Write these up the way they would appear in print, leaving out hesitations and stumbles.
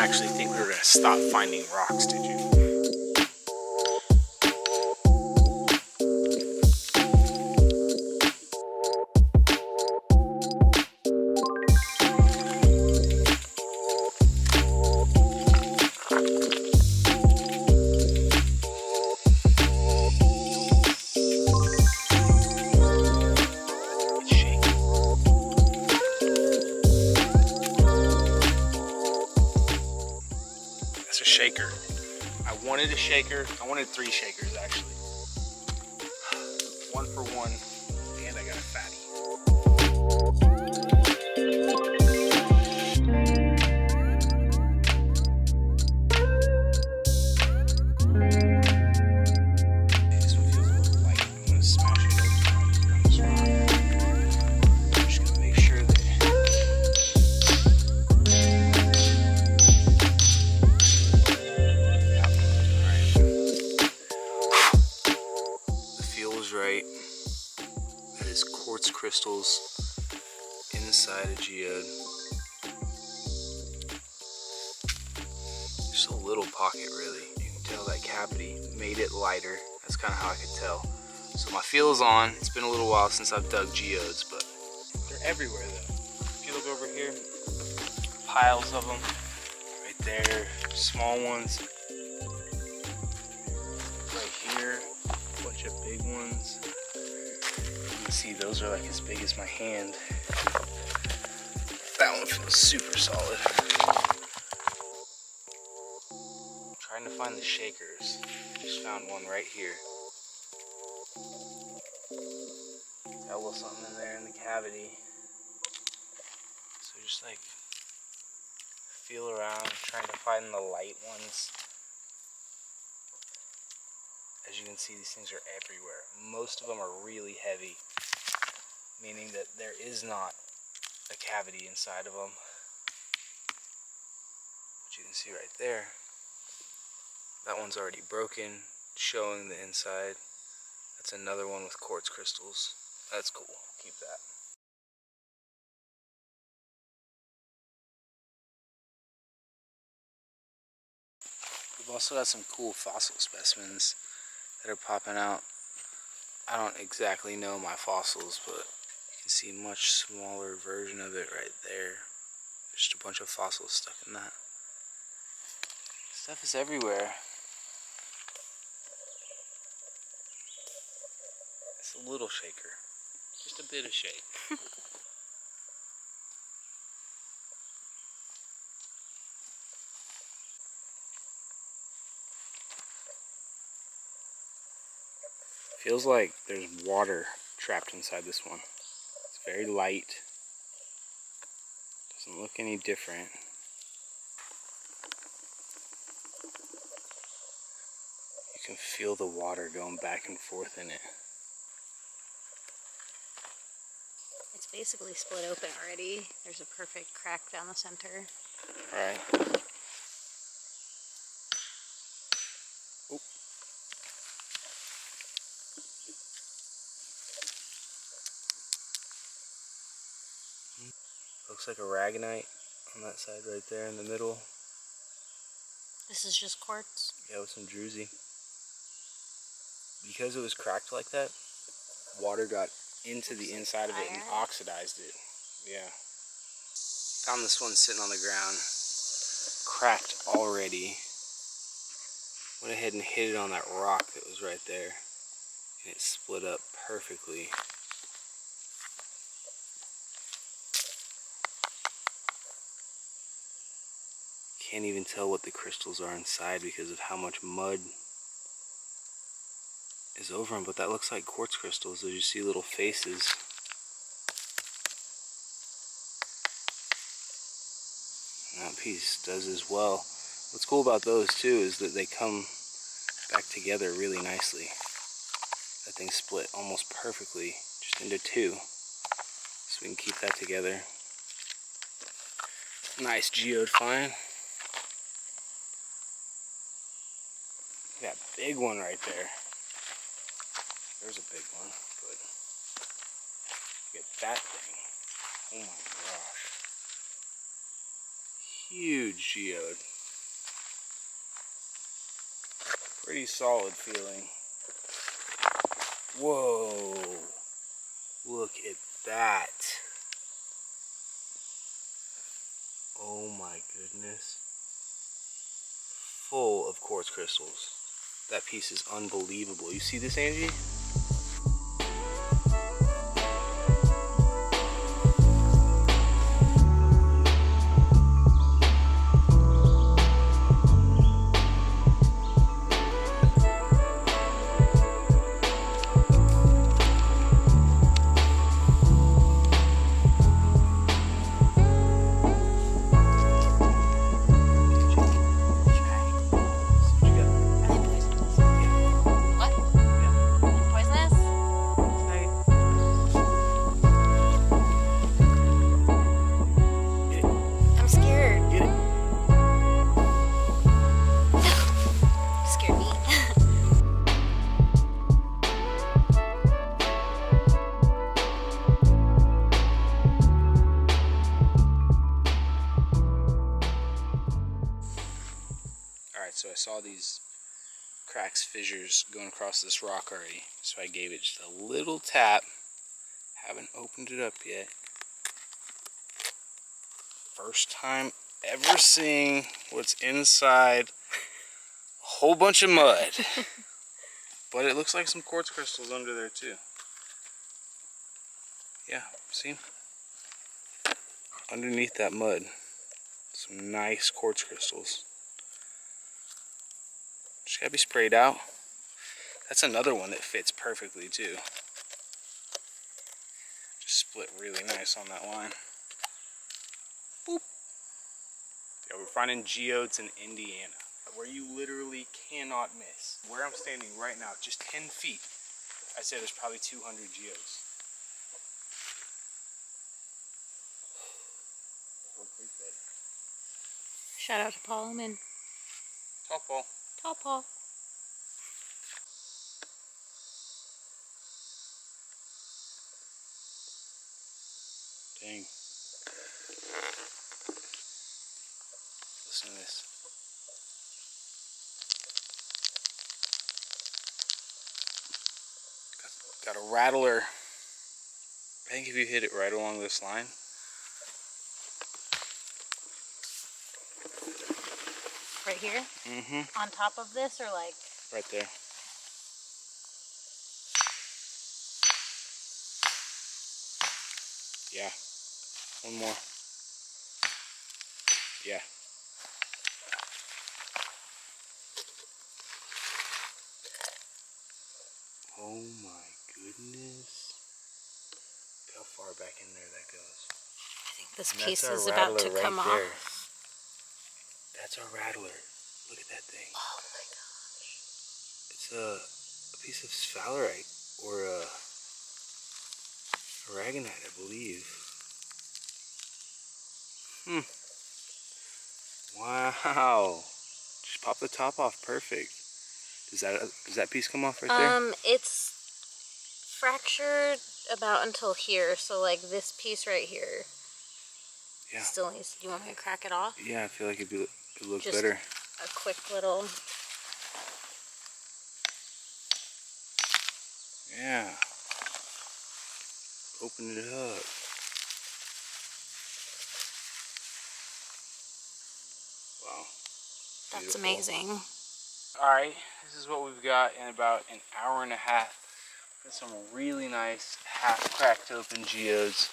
actually think we were going to stop finding rocks, did you? Shaker. I wanted a shaker. I wanted 3 shakers actually. 1 for 1, and I got a fatty. This one feels a little light. I'm gonna smash it open on this rock. I'm just gonna make sure that right. That is quartz crystals inside a geode. Just a little pocket really. You can tell that cavity made it lighter. That's kind of how I could tell. So my feel is on. It's been a little while since I've dug geodes, but they're everywhere though. If you look over here, piles of them right there, small ones right here. Bunch of big ones. You can see those are like as big as my hand. That one feels super solid. I'm trying to find the shakers. Just found one right here. Got a little something in there in the cavity. So just like feel around, trying to find the light ones. As you can see, these things are everywhere. Most of them are really heavy, meaning that there is not a cavity inside of them. Which you can see right there. That one's already broken, showing the inside. That's another one with quartz crystals. That's cool. Keep that. We've also got some cool fossil specimens that are popping out. I don't exactly know my fossils, but you can see a much smaller version of it right there. There's just a bunch of fossils stuck in that. Stuff is everywhere. It's a little shaker. Just a bit of shake. Feels like there's water trapped inside this one. It's very light. Doesn't look any different. You can feel the water going back and forth in it. It's basically split open already. There's a perfect crack down the center. Alright. Looks like a ragonite on that side right there in the middle. This is just quartz? Yeah, with some druzy. Because it was cracked like that, water got into the inside of it and oxidized it. Yeah. Found this one sitting on the ground, cracked already. Went ahead and hit it on that rock that was right there, and it split up perfectly. Can't even tell what the crystals are inside because of how much mud is over them, but that looks like quartz crystals. As you see little faces. And that piece does as well. What's cool about those too is that they come back together really nicely. That thing split almost perfectly, just into 2. So we can keep that together. Nice geode find. That big one right there. There's a big one, but look at that thing. Oh my gosh. Huge geode. Pretty solid feeling. Whoa. Look at that. Oh my goodness. Full of quartz crystals. That piece is unbelievable. You see this, Angie? So I saw these cracks, fissures going across this rock already. So I gave it just a little tap. Haven't opened it up yet. First time ever seeing what's inside a whole bunch of mud. But it looks like some quartz crystals under there too. Yeah, see? Underneath that mud, some nice quartz crystals. Just gotta be sprayed out. That's another one that fits perfectly too. Just split really nice on that line. Boop. Yeah, we're finding geodes in Indiana, where you literally cannot miss. Where I'm standing right now, just 10 feet, I'd say there's probably 200 geodes. Shout out to Paul. I'm in. Tall Paul. Tall Paul. Dang. Listen to this. Got a rattler. I think if you hit it right along this line. Right here? Mm-hmm. On top of this or like? Right there. Yeah. One more. Yeah. Oh my goodness. Look how far back in there that goes. I think this piece is about to come off. There. That's our rattler. Look at that thing. Oh my gosh. It's a piece of sphalerite or aragonite, I believe. Wow. Just pop the top off. Perfect. Does that piece come off right there? It's fractured about until here, so like this piece right here. Yeah. Still needs. Do you want me to crack it off? Yeah, I feel like it'd look just better. A quick little. Yeah. Open it up. Wow. That's amazing. Alright, this is what we've got in about an hour and a half. Got some really nice half-cracked open geodes.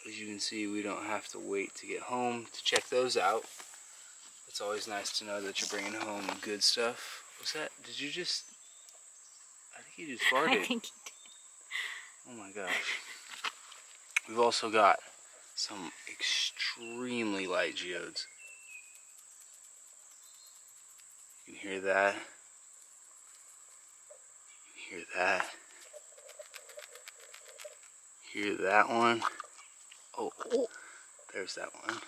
As you can see, we don't have to wait to get home to check those out. It's always nice to know that you're bringing home good stuff. What's that? Did you just... I think you just farted. I think he did. Oh my gosh. We've also got some extremely light geodes. You can hear that. You can hear that. Hear that one. Oh, there's that one.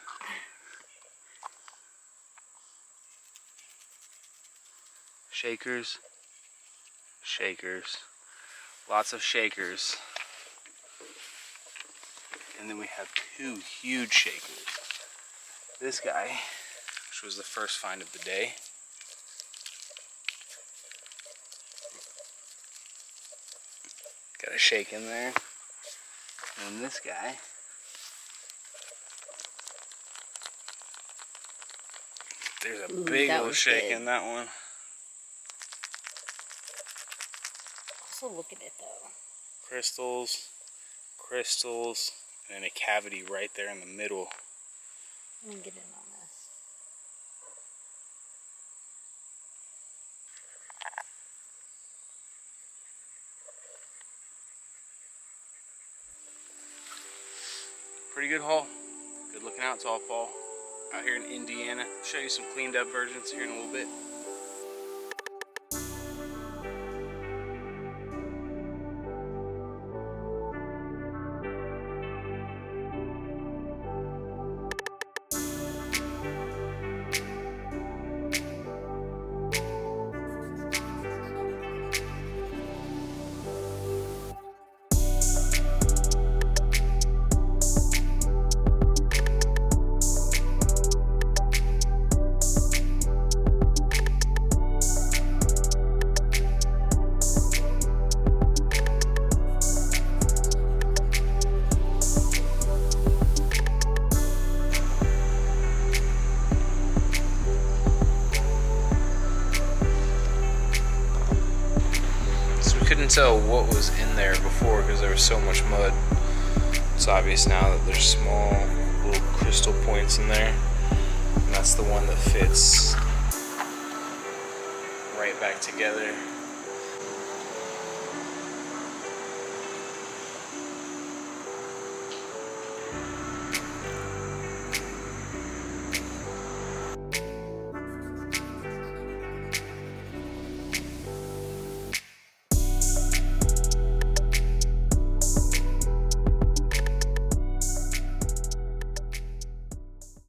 Shakers. Shakers. Lots of shakers. And then we have two huge shakers. This guy, which was the first find of the day. Got a shake in there. And this guy. There's a big old shake in that one. Also look at it though. Crystals, crystals, and then a cavity right there in the middle. I'm gonna get in on this. Pretty good haul. Good looking out tall fall. Out here in Indiana. I'll show you some cleaned up versions here in a little bit. Couldn't tell what was in there before because there was so much mud. It's obvious now that there's small little crystal points in there, and that's the one that fits right back together.